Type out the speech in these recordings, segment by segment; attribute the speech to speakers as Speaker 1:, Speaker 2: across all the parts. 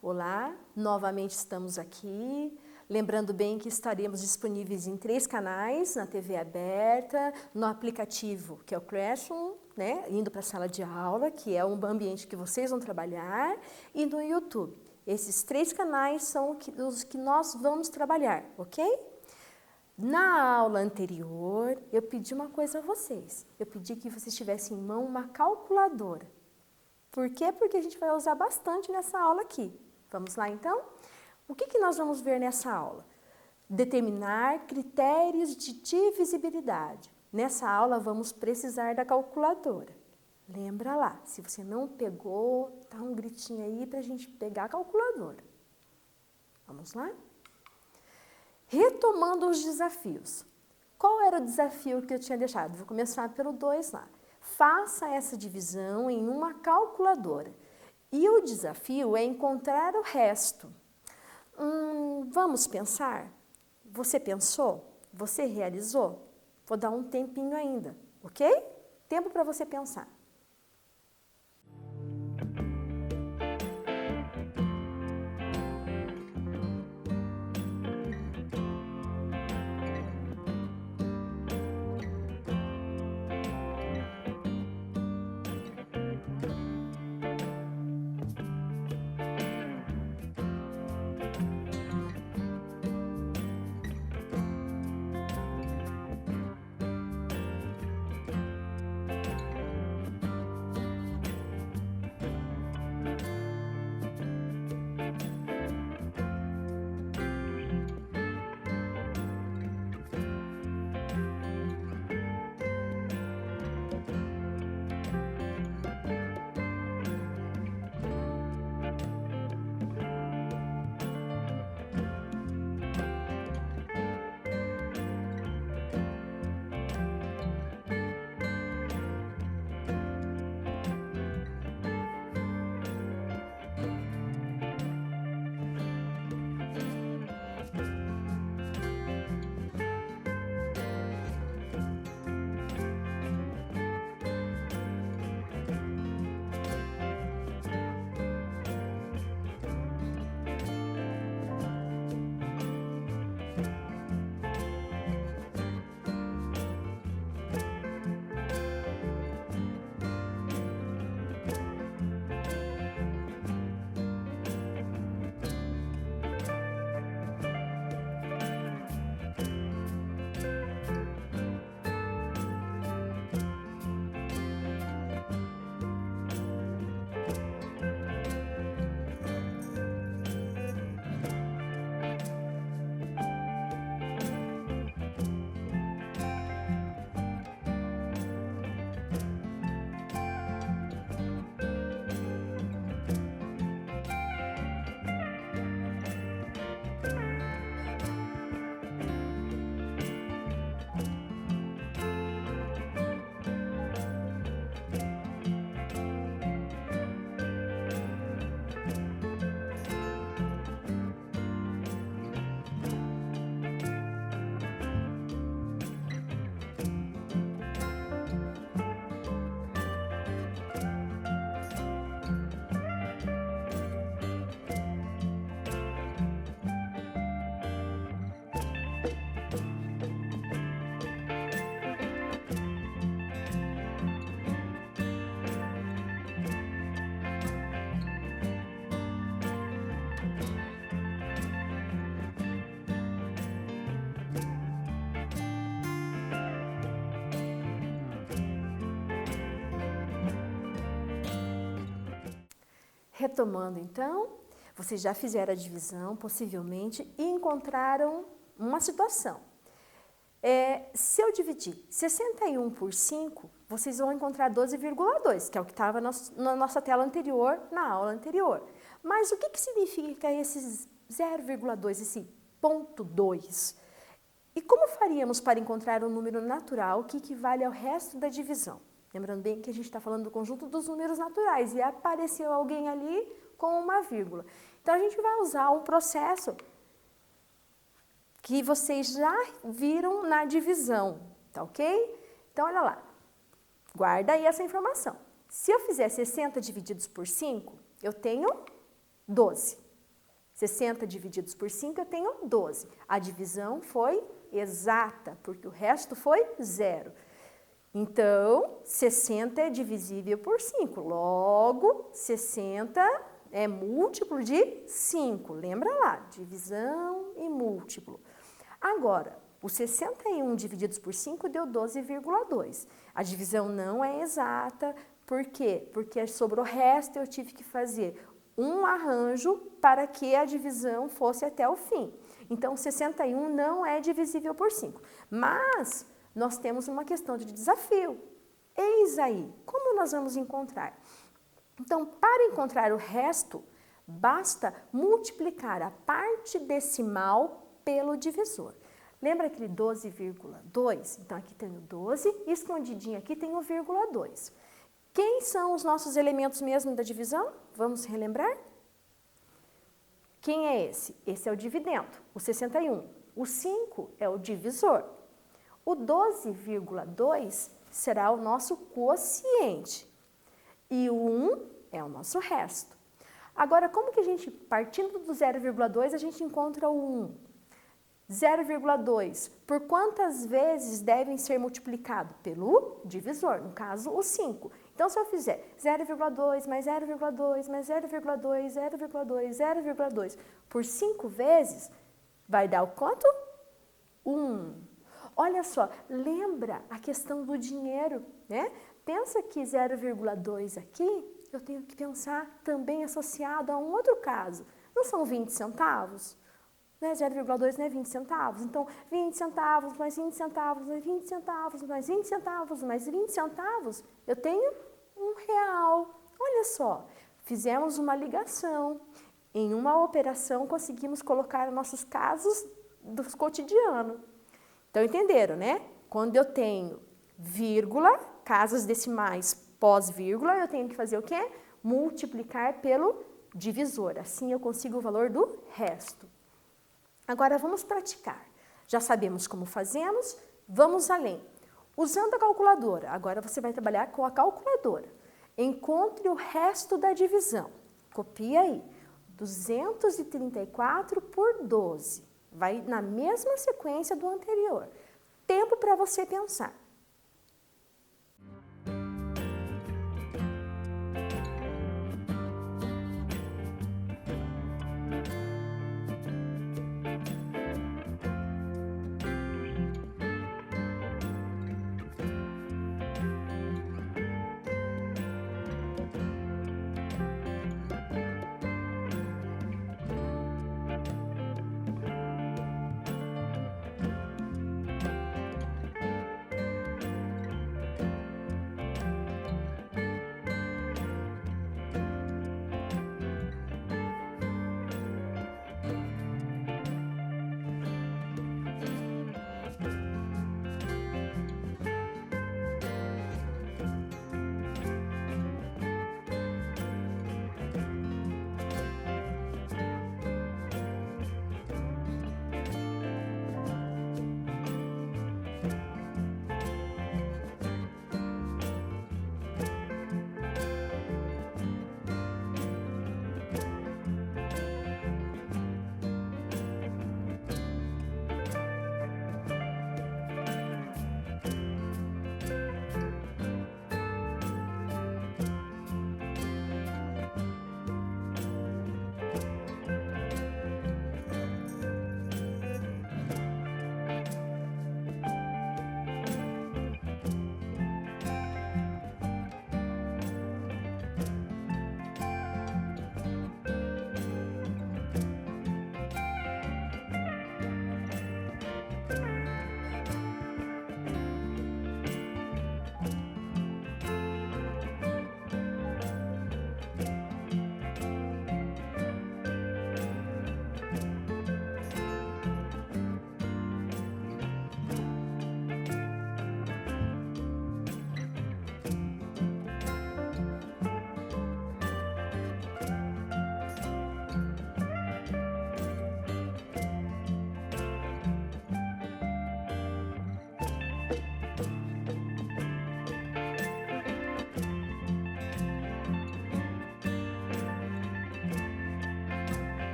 Speaker 1: Olá, novamente estamos aqui. Lembrando bem que estaremos disponíveis em 3 canais, na TV aberta, no aplicativo, que é o Classroom, né, indo para a sala de aula, que é um ambiente que vocês vão trabalhar, e no YouTube. Esses 3 canais são os que nós vamos trabalhar, ok? Na aula anterior, eu pedi uma coisa a vocês. Eu pedi que vocês tivessem em mão uma calculadora. Por quê? Porque a gente vai usar bastante nessa aula aqui. Vamos lá, então? O que nós vamos ver nessa aula? Determinar critérios de divisibilidade. Nessa aula, vamos precisar da calculadora. Lembra lá, se você não pegou, dá um gritinho aí para a gente pegar a calculadora. Vamos lá? Retomando os desafios. Qual era o desafio que eu tinha deixado? Vou começar pelo 2 lá. Faça essa divisão em uma calculadora. E o desafio é encontrar o resto. Vamos pensar? Você pensou? Você realizou? Vou dar um tempinho ainda, ok? Tempo para você pensar. Retomando, então, vocês já fizeram a divisão, possivelmente, e encontraram uma situação. Se eu dividir 61 por 5, vocês vão encontrar 12,2, que é o que estava na nossa tela anterior, na aula anterior. Mas o que significa esses 0,2, esse ponto 2? E como faríamos para encontrar um número natural que equivale ao resto da divisão? Lembrando bem que a gente está falando do conjunto dos números naturais e apareceu alguém ali com uma vírgula. Então, a gente vai usar um processo que vocês já viram na divisão, tá ok? Então, olha lá, guarda aí essa informação. Se eu fizer 60 divididos por 5, eu tenho 12. 60 divididos por 5, eu tenho 12. A divisão foi exata, porque o resto foi 0. Então, 60 é divisível por 5. Logo, 60 é múltiplo de 5. Lembra lá, divisão e múltiplo. Agora, o 61 divididos por 5 deu 12,2. A divisão não é exata. Por quê? Porque sobre o resto eu tive que fazer um arranjo para que a divisão fosse até o fim. Então, 61 não é divisível por 5. Mas nós temos uma questão de desafio. Eis aí, como nós vamos encontrar? Então, para encontrar o resto, basta multiplicar a parte decimal pelo divisor. Lembra aquele 12,2? Então, aqui tem o 12 e escondidinho aqui tem o vírgula 2. Quem são os nossos elementos mesmo da divisão? Vamos relembrar? Quem é esse? Esse é o dividendo, o 61. O 5 é o divisor. O 12,2 será o nosso quociente. E o 1 é o nosso resto. Agora, como que a gente, partindo do 0,2, a gente encontra o 1? 0,2, por quantas vezes devem ser multiplicado? Pelo divisor, no caso, o 5. Então, se eu fizer 0,2 mais 0,2 mais 0,2, 0,2, 0,2 por 5 vezes, vai dar o quanto? 1. Olha só, lembra a questão do dinheiro, né? Pensa que 0,2 aqui, eu tenho que pensar também associado a um outro caso. Não são 20 centavos? 0,2 não é 20 centavos. Então, 20 centavos mais 20 centavos mais 20 centavos mais 20 centavos mais 20 centavos, eu tenho R$1. Olha só, fizemos uma ligação. Em uma operação, conseguimos colocar nossos casos do cotidiano. Então, entenderam, né? Quando eu tenho vírgula, casas decimais pós-vírgula, eu tenho que fazer o quê? Multiplicar pelo divisor. Assim, eu consigo o valor do resto. Agora, vamos praticar. Já sabemos como fazemos, vamos além. Usando a calculadora, agora você vai trabalhar com a calculadora. Encontre o resto da divisão. Copia aí. 234 por 12. Vai na mesma sequência do anterior. Tempo para você pensar.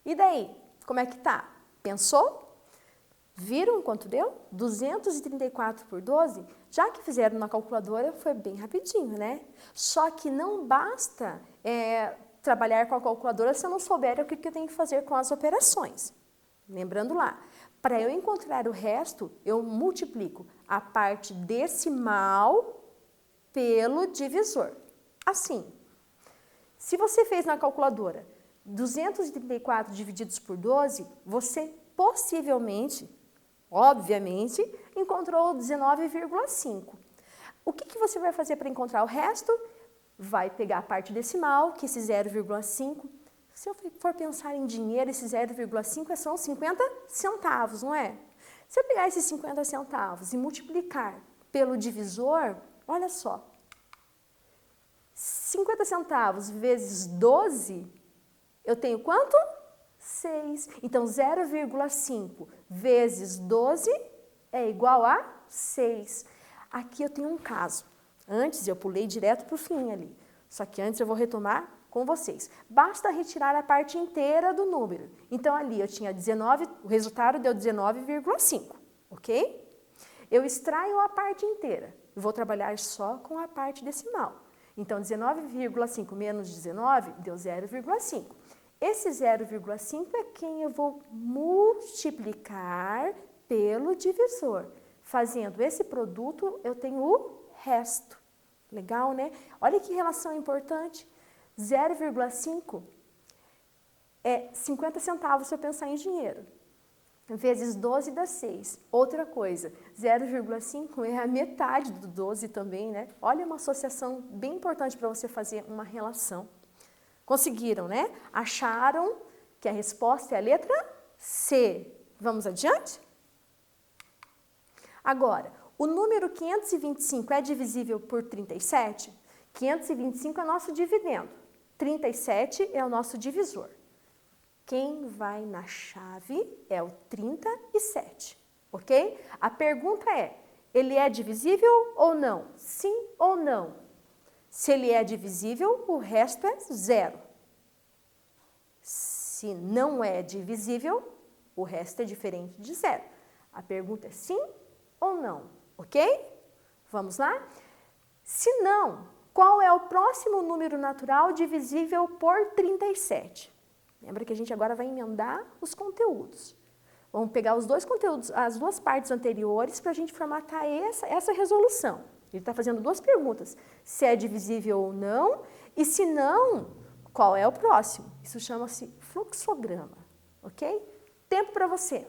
Speaker 1: E daí, como é que tá? Pensou? Viram quanto deu? 234 por 12? Já que fizeram na calculadora, foi bem rapidinho, né? Só que não basta trabalhar com a calculadora se eu não souber o que eu tenho que fazer com as operações. Lembrando lá, para eu encontrar o resto, eu multiplico a parte decimal pelo divisor. Assim, se você fez na calculadora 234 divididos por 12, você possivelmente, obviamente, encontrou 19,5. O que você vai fazer para encontrar o resto? Vai pegar a parte decimal, que esse 0,5, se eu for pensar em dinheiro, esse 0,5 são 50 centavos, não é? Se eu pegar esses 50 centavos e multiplicar pelo divisor, olha só, 50 centavos vezes 12, eu tenho quanto? 6. Então, 0,5 vezes 12 é igual a 6. Aqui eu tenho um caso. Antes eu pulei direto para o fim ali. Só que antes eu vou retomar com vocês. Basta retirar a parte inteira do número. Então, ali eu tinha 19, o resultado deu 19,5, ok? Eu extraio a parte inteira. Eu vou trabalhar só com a parte decimal. Então, 19,5 menos 19 deu 0,5. Esse 0,5 é quem eu vou multiplicar pelo divisor. Fazendo esse produto, eu tenho o resto. Legal, né? Olha que relação importante. 0,5 é 50 centavos se eu pensar em dinheiro. Vezes 12 dá 6. Outra coisa, 0,5 é a metade do 12 também, né? Olha uma associação bem importante para você fazer uma relação. Conseguiram, né? Acharam que a resposta é a letra C. Vamos adiante? Agora, o número 525 é divisível por 37? 525 é nosso dividendo. 37 é o nosso divisor. Quem vai na chave é o 37, ok? A pergunta é, ele é divisível ou não? Sim ou não? Se ele é divisível, o resto é 0. Se não é divisível, o resto é diferente de 0. A pergunta é sim ou não, ok? Vamos lá? Se não, qual é o próximo número natural divisível por 37? Lembra que a gente agora vai emendar os conteúdos. Vamos pegar os dois conteúdos, as duas partes anteriores, para a gente formatar essa resolução. Ele está fazendo duas perguntas, se é divisível ou não, e se não, qual é o próximo? Isso chama-se fluxograma, ok? Tempo para você.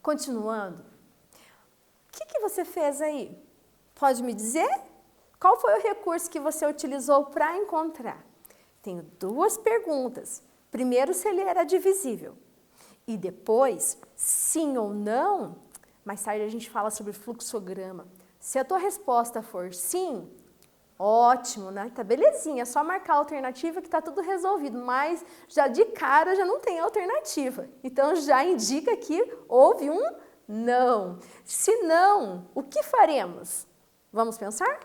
Speaker 1: Continuando, o que você fez aí? Pode me dizer? Qual foi o recurso que você utilizou para encontrar? Tenho duas perguntas. Primeiro, se ele era divisível. E depois, sim ou não, mais tarde a gente fala sobre fluxograma. Se a tua resposta for sim, ótimo, né? Tá belezinha, é só marcar a alternativa que tá tudo resolvido, mas já de cara já não tem alternativa. Então já indica que houve um não. Se não, o que faremos? Vamos pensar?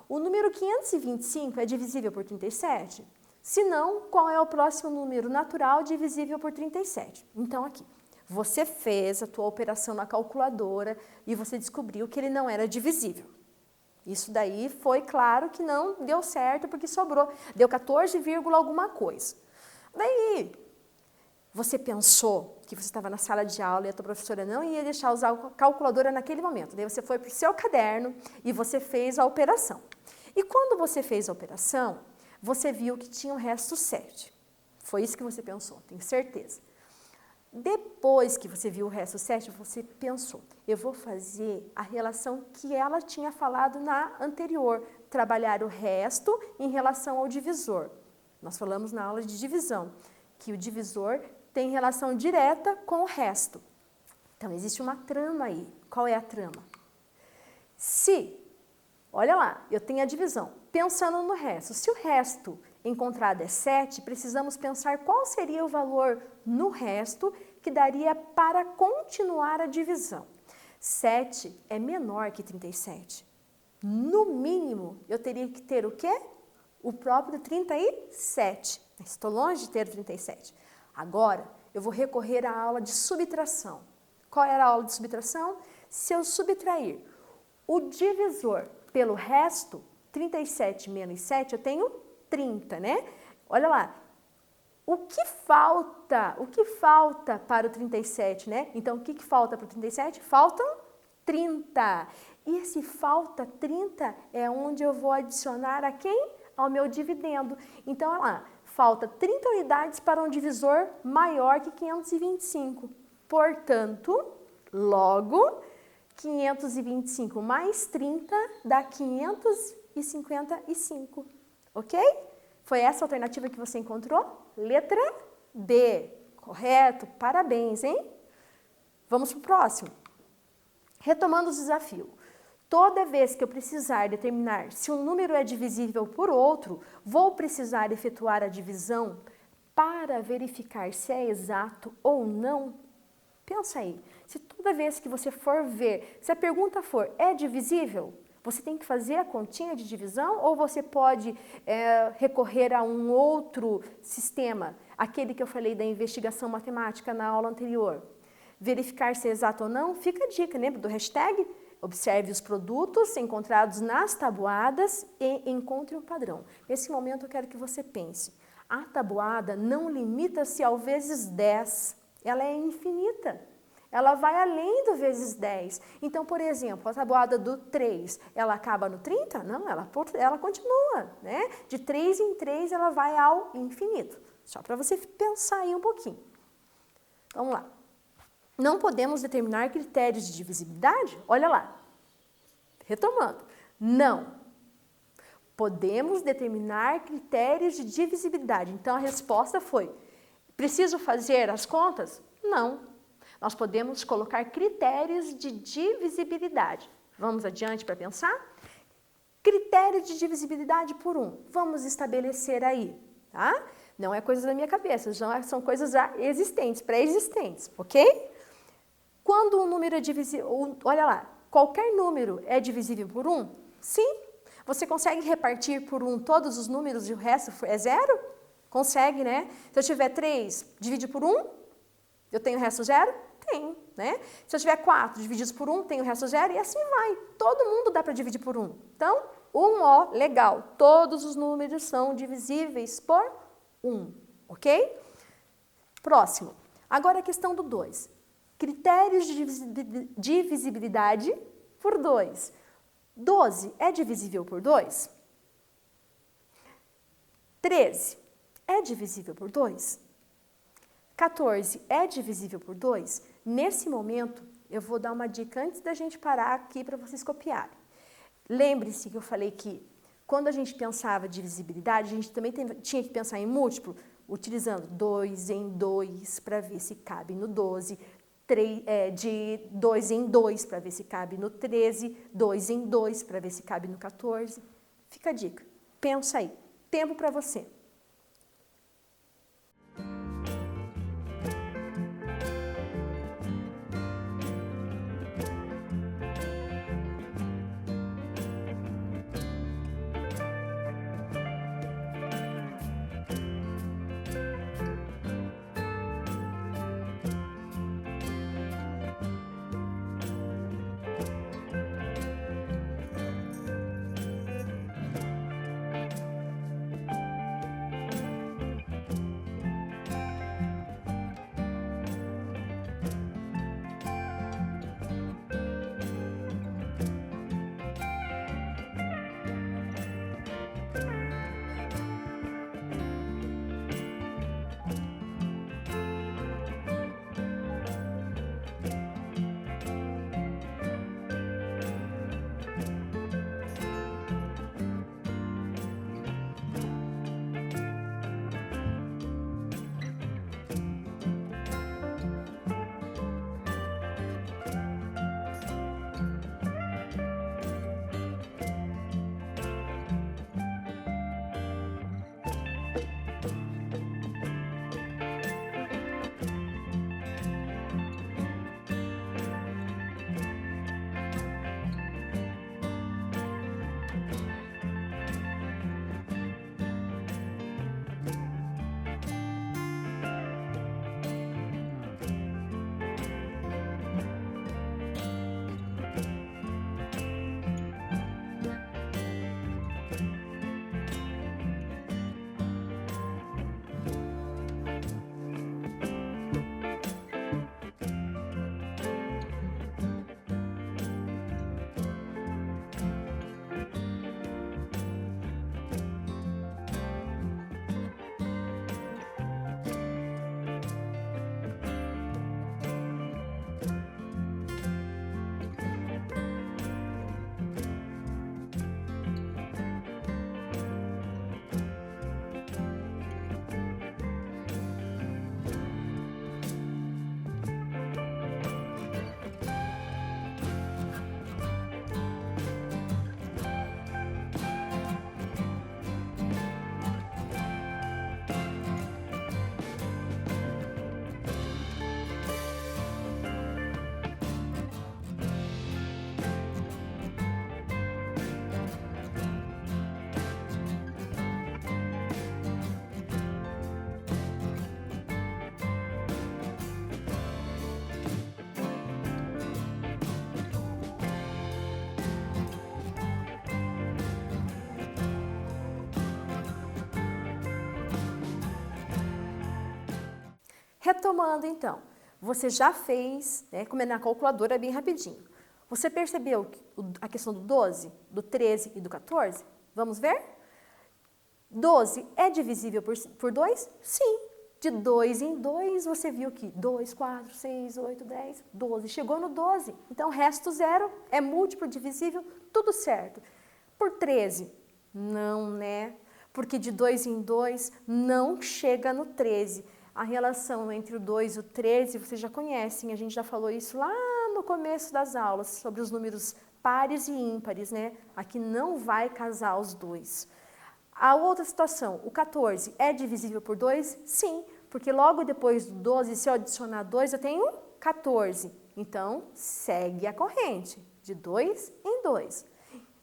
Speaker 1: O número 525 é divisível por 37? Se não, qual é o próximo número natural divisível por 37? Então aqui, você fez a tua operação na calculadora e você descobriu que ele não era divisível. Isso daí foi claro que não deu certo porque sobrou, deu 14, alguma coisa. Daí, você pensou que você estava na sala de aula e a tua professora não ia deixar usar a calculadora naquele momento. Daí você foi para o seu caderno e você fez a operação. E quando você fez a operação, você viu que tinha o resto 7. Foi isso que você pensou, tenho certeza. Depois que você viu o resto 7, você pensou, eu vou fazer a relação que ela tinha falado na anterior, trabalhar o resto em relação ao divisor. Nós falamos na aula de divisão, que o divisor tem relação direta com o resto. Então, existe uma trama aí. Qual é a trama? Se, olha lá, eu tenho a divisão, pensando no resto. Se o resto encontrado é 7, precisamos pensar qual seria o valor no resto que daria para continuar a divisão. 7 é menor que 37. No mínimo, eu teria que ter o quê? O próprio 37. Estou longe de ter 37. Agora, eu vou recorrer à aula de subtração. Qual era a aula de subtração? Se eu subtrair o divisor pelo resto, 37 menos 7, eu tenho 30, né? Olha lá, o que falta para o 37, né? Então, o que falta para o 37? Faltam 30. E esse falta 30 é onde eu vou adicionar a quem? Ao meu dividendo. Então, olha lá, falta 30 unidades para um divisor maior que 525. Portanto, logo, 525 mais 30 dá 555, ok? Foi essa a alternativa que você encontrou? Letra B, correto? Parabéns, hein? Vamos para o próximo. Retomando o desafio. Toda vez que eu precisar determinar se um número é divisível por outro, vou precisar efetuar a divisão para verificar se é exato ou não? Pensa aí, se toda vez que você for ver, se a pergunta for, é divisível? Você tem que fazer a continha de divisão ou você pode recorrer a um outro sistema, aquele que eu falei da investigação matemática na aula anterior? Verificar se é exato ou não, fica a dica, lembra do hashtag? Observe os produtos encontrados nas tabuadas e encontre um padrão. Nesse momento eu quero que você pense, a tabuada não limita-se ao vezes 10, ela é infinita. Ela vai além do vezes 10. Então, por exemplo, a tabuada do 3, ela acaba no 30? Não, ela continua, né? De 3 em 3 ela vai ao infinito. Só para você pensar aí um pouquinho. Vamos lá. Não podemos determinar critérios de divisibilidade? Olha lá. Retomando. Não. Podemos determinar critérios de divisibilidade. Então, a resposta foi, preciso fazer as contas? Não. Nós podemos colocar critérios de divisibilidade. Vamos adiante para pensar? Critério de divisibilidade por 1. Vamos estabelecer aí, tá? Não é coisa da minha cabeça, são coisas já existentes, pré-existentes, ok? Quando um número é divisível, olha lá, qualquer número é divisível por 1? Sim. Você consegue repartir por 1 todos os números e o resto é 0? Consegue, né? Se eu tiver 3, divide por 1, eu tenho o resto 0? Tenho, né? Se eu tiver 4 divididos por 1, tenho o resto 0 e assim vai. Todo mundo dá para dividir por 1. Então, 1, ó, legal. Todos os números são divisíveis por 1, ok? Próximo. Agora a questão do 2. Critérios de divisibilidade por 2. 12 é divisível por 2? 13 é divisível por 2? 14 é divisível por 2? Nesse momento, eu vou dar uma dica antes da gente parar aqui para vocês copiarem. Lembre-se que eu falei que quando a gente pensava divisibilidade, a gente também tinha que pensar em múltiplo, utilizando 2 em 2 para ver se cabe no 12, de 2 em 2 para ver se cabe no 13, 2 em 2 para ver se cabe no 14. Fica a dica. Pensa aí. Tempo para você. Retomando então, você já fez, né, como é na calculadora, bem rapidinho. Você percebeu a questão do 12, do 13 e do 14? Vamos ver? 12 é divisível por 2? Sim. De 2 em 2, você viu que 2, 4, 6, 8, 10, 12. Chegou no 12. Então, resto zero é múltiplo, divisível, tudo certo. Por 13? Não, né? Porque de 2 em 2 não chega no 13. A relação entre o 2 e o 13, vocês já conhecem, a gente já falou isso lá no começo das aulas, sobre os números pares e ímpares, né? Aqui não vai casar os dois. A outra situação, o 14 é divisível por 2? Sim, porque logo depois do 12, se eu adicionar 2, eu tenho 14. Então, segue a corrente, de 2 em 2.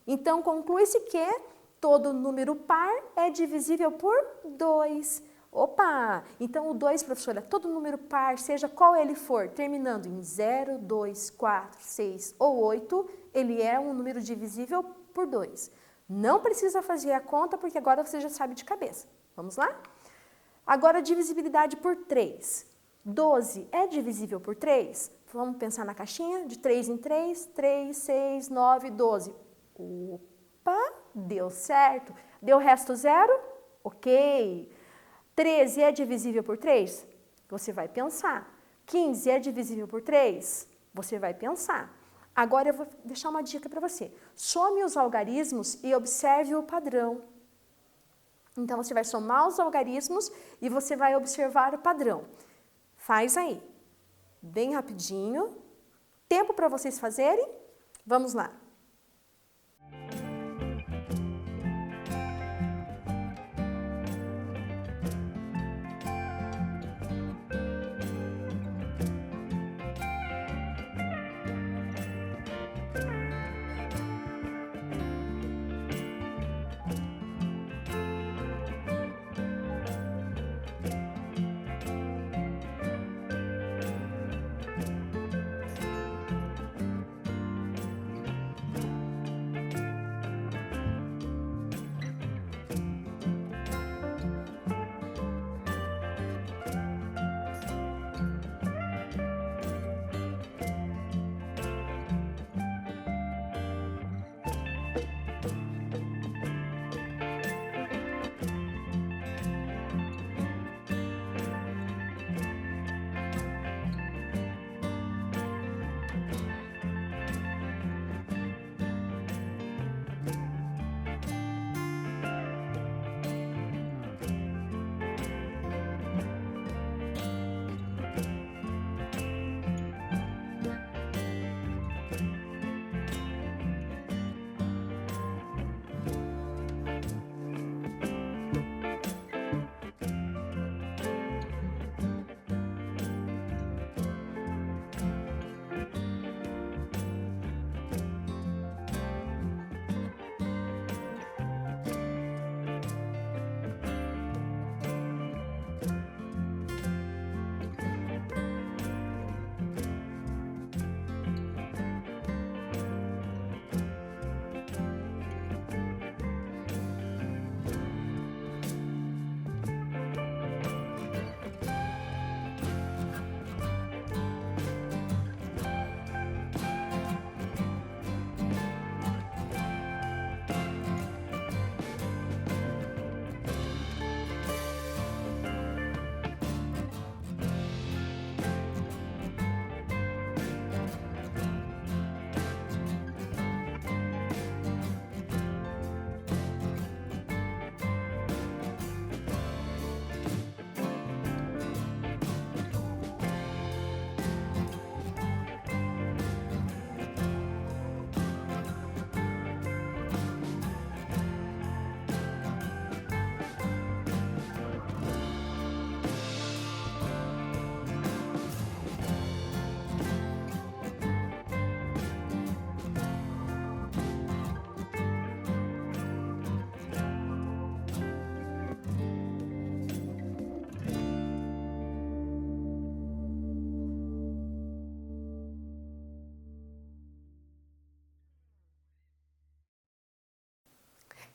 Speaker 1: Então, conclui-se que todo número par é divisível por 2. Opa! Então, o 2, professora, todo número par, seja qual ele for, terminando em 0, 2, 4, 6 ou 8, ele é um número divisível por 2. Não precisa fazer a conta, porque agora você já sabe de cabeça. Vamos lá? Agora, divisibilidade por 3. 12 é divisível por 3? Vamos pensar na caixinha? De 3 em 3, 3, 6, 9, 12. Opa! Deu certo. Deu resto zero? Ok. 13 é divisível por 3? Você vai pensar. 15 é divisível por 3? Você vai pensar. Agora eu vou deixar uma dica para você. Some os algarismos e observe o padrão. Então, você vai somar os algarismos e você vai observar o padrão. Faz aí. Bem rapidinho. Tempo para vocês fazerem? Vamos lá.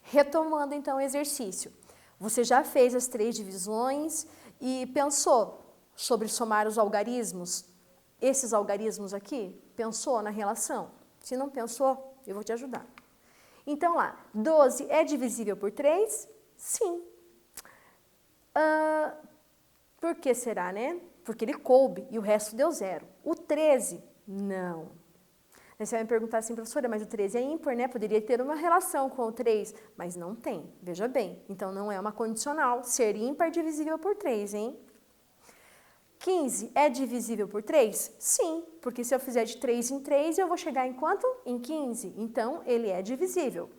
Speaker 1: Retomando então o exercício. Você já fez as 3 divisões e pensou sobre somar os algarismos? Esses algarismos aqui? Pensou na relação? Se não pensou, eu vou te ajudar. Então lá, 12 é divisível por 3? Sim. Por que será, né? Porque ele coube e o resto deu 0. O 13, não. Aí você vai me perguntar assim, professora, mas o 13 é ímpar, né? Poderia ter uma relação com o 3, mas não tem, veja bem. Então, não é uma condicional. Ser ímpar divisível por 3, hein? 15 é divisível por 3? Sim, porque se eu fizer de 3 em 3, eu vou chegar em quanto? Em 15. Então, ele é divisível.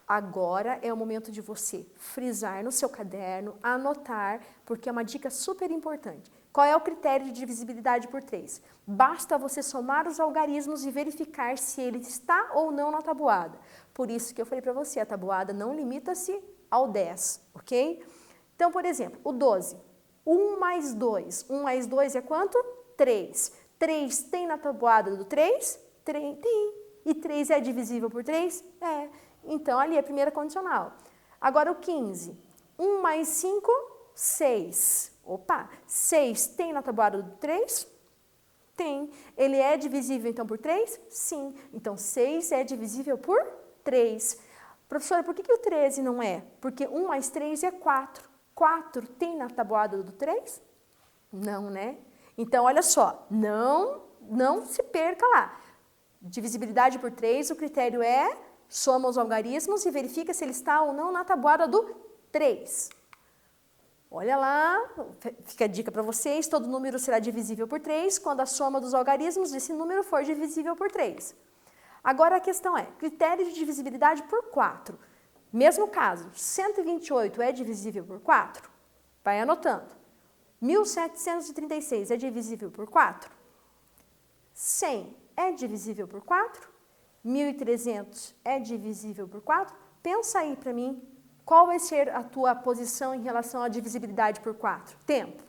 Speaker 1: Agora é o momento de você frisar no seu caderno, anotar, porque é uma dica super importante. Qual é o critério de divisibilidade por 3? Basta você somar os algarismos e verificar se ele está ou não na tabuada. Por isso que eu falei para você, a tabuada não limita-se ao 10, ok? Então, por exemplo, o 12. 1 mais 2. 1 mais 2 é quanto? 3. 3 tem na tabuada do 3? Tem. E 3 é divisível por 3? É. Então, ali é a primeira condicional. Agora, o 15. 1 mais 5, 6. Opa, 6 tem na tabuada do 3? Tem. Ele é divisível, então, por 3? Sim. Então, 6 é divisível por 3. Professora, por que o 13 não é? Porque 1 mais 3 é 4. 4 tem na tabuada do 3? Não, né? Então, olha só, não se perca lá. Divisibilidade por 3, o critério é soma os algarismos e verifica se ele está ou não na tabuada do 3. Olha lá, fica a dica para vocês, todo número será divisível por 3 quando a soma dos algarismos desse número for divisível por 3. Agora a questão é, critério de divisibilidade por 4. Mesmo caso, 128 é divisível por 4? Vai anotando. 1736 é divisível por 4? 100 é divisível por 4? 1300 é divisível por 4? Pensa aí para mim, qual vai ser a tua posição em relação à divisibilidade por 4? Tempo.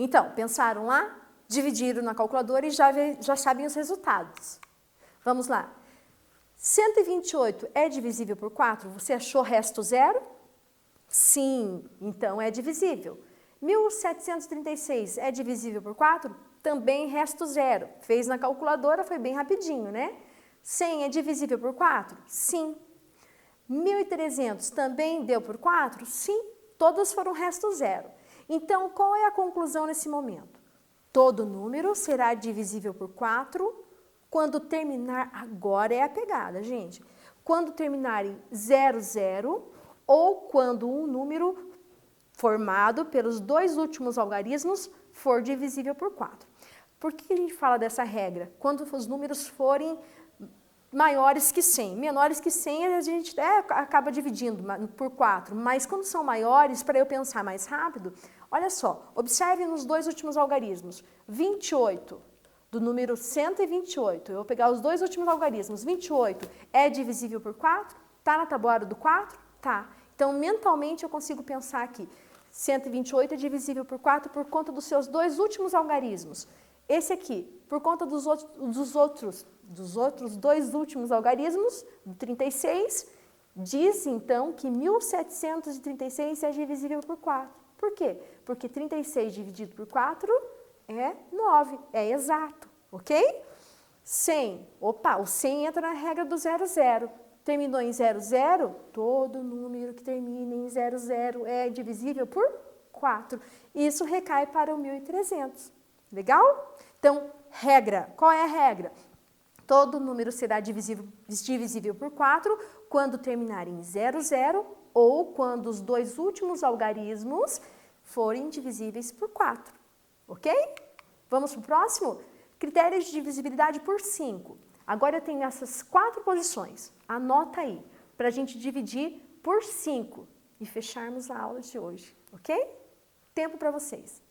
Speaker 1: Então, pensaram lá? Dividiram na calculadora e já sabem os resultados. Vamos lá. 128 é divisível por 4? Você achou resto zero? Sim, então é divisível. 1736 é divisível por 4? Também resto zero. Fez na calculadora, foi bem rapidinho, né? 100 é divisível por 4? Sim. 1.300 também deu por 4? Sim. Todas foram resto zero. Então, qual é a conclusão nesse momento? Todo número será divisível por 4 quando terminar, agora é a pegada, gente, quando terminar em 00 ou quando um número formado pelos dois últimos algarismos for divisível por 4. Por que a gente fala dessa regra? Quando os números forem maiores que 100. Menores que 100 a gente acaba dividindo por 4, mas quando são maiores, para eu pensar mais rápido, olha só, observe nos dois últimos algarismos. 28, do número 128, eu vou pegar os dois últimos algarismos. 28 é divisível por 4? Está na tabuada do 4? Tá. Então, mentalmente, eu consigo pensar aqui. 128 é divisível por 4 por conta dos seus dois últimos algarismos. Esse aqui, por conta dos outros dois últimos algarismos, do 36, diz, então, que 1736 é divisível por 4. Por quê? Porque 36 dividido por 4 é 9, é exato, ok? 100, opa, o 100 entra na regra do 00. Terminou em 00, todo número que termina em 00 é divisível por 4. Isso recai para o 1.300. Legal? Então, regra. Qual é a regra? Todo número será divisível por 4 quando terminar em 00 ou quando os dois últimos algarismos forem divisíveis por 4. Ok? Vamos para o próximo? Critérios de divisibilidade por 5. Agora eu tenho essas 4 posições. Anota aí, para a gente dividir por 5 e fecharmos a aula de hoje, ok? Tempo para vocês.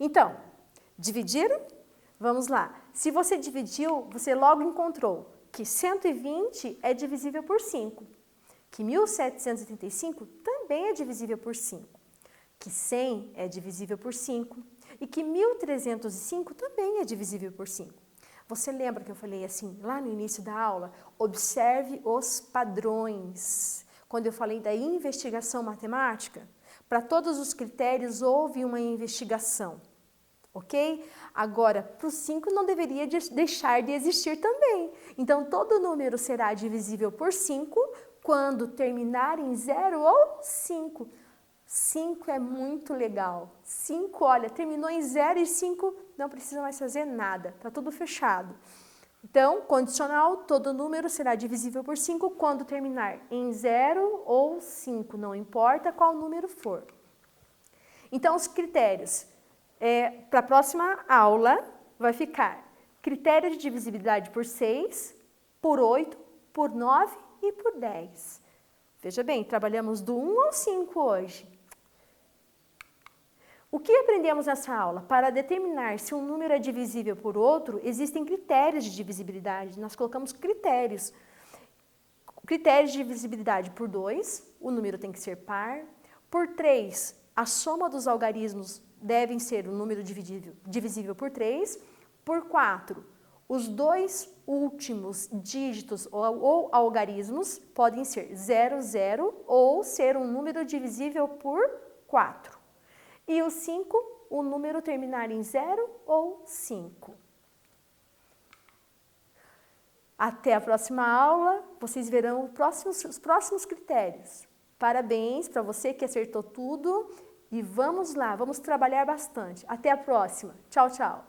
Speaker 1: Então, dividiram? Vamos lá. Se você dividiu, você logo encontrou que 120 é divisível por 5, que 1785 também é divisível por 5, que 100 é divisível por 5 e que 1305 também é divisível por 5. Você lembra que eu falei assim, lá no início da aula? Observe os padrões. Quando eu falei da investigação matemática, para todos os critérios houve uma investigação, ok? Agora, para o 5 não deveria deixar de existir também. Então, todo número será divisível por 5 quando terminar em 0 ou 5. 5 é muito legal. 5, olha, terminou em 0 e 5, não precisa mais fazer nada, está tudo fechado. Então, condicional, todo número será divisível por 5 quando terminar em 0 ou 5, não importa qual número for. Então, os critérios, para a próxima aula, vai ficar critério de divisibilidade por 6, por 8, por 9 e por 10. Veja bem, trabalhamos do 1 ao 5 hoje. O que aprendemos nessa aula? Para determinar se um número é divisível por outro, existem critérios de divisibilidade. Nós colocamos critérios. Critérios de divisibilidade por 2, o número tem que ser par. Por 3, a soma dos algarismos devem ser o número divisível por 3. Por 4, os dois últimos dígitos ou algarismos podem ser 0, 0 ou ser um número divisível por 4. E o 5, o número terminar em 0 ou 5. Até a próxima aula, vocês verão os próximos critérios. Parabéns para você que acertou tudo e vamos lá, vamos trabalhar bastante. Até a próxima. Tchau, tchau.